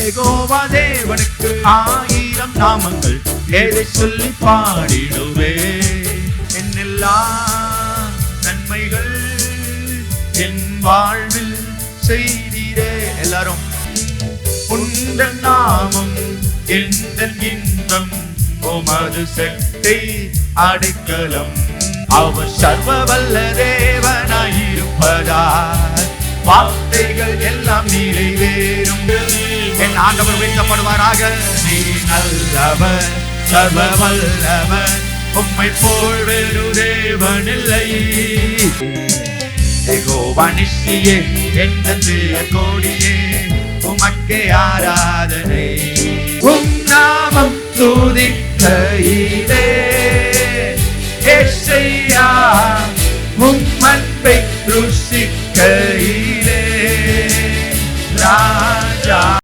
யெகோவா தேவனுக்கு 1000 நாமங்கள், எதை சொல்லி பாடிடுவே. என்னெல்லா நன்மைகள் என் வாழ்வில் செய்தீரே. எல்லாரும் உந்த நாமம் எந்த இன்பம், உமது சக்தி அடைக்கலம். அவர் சர்வ வல்ல தேவனாயிருப்பதால் வார்த்தைகள் எல்லாம் நிறைவேறும். என் ஆண்டவர் உயர்த்தப்படுவாராக. நீ நல்லவர், சர்வ வல்லவர், உம்மை போல் வேறு தேவனில்லை. யெகோவா நிசியே, எந்த கோடியே, உமக்கே ஆராதனை. உம் நாமம் துதிக்கையிலே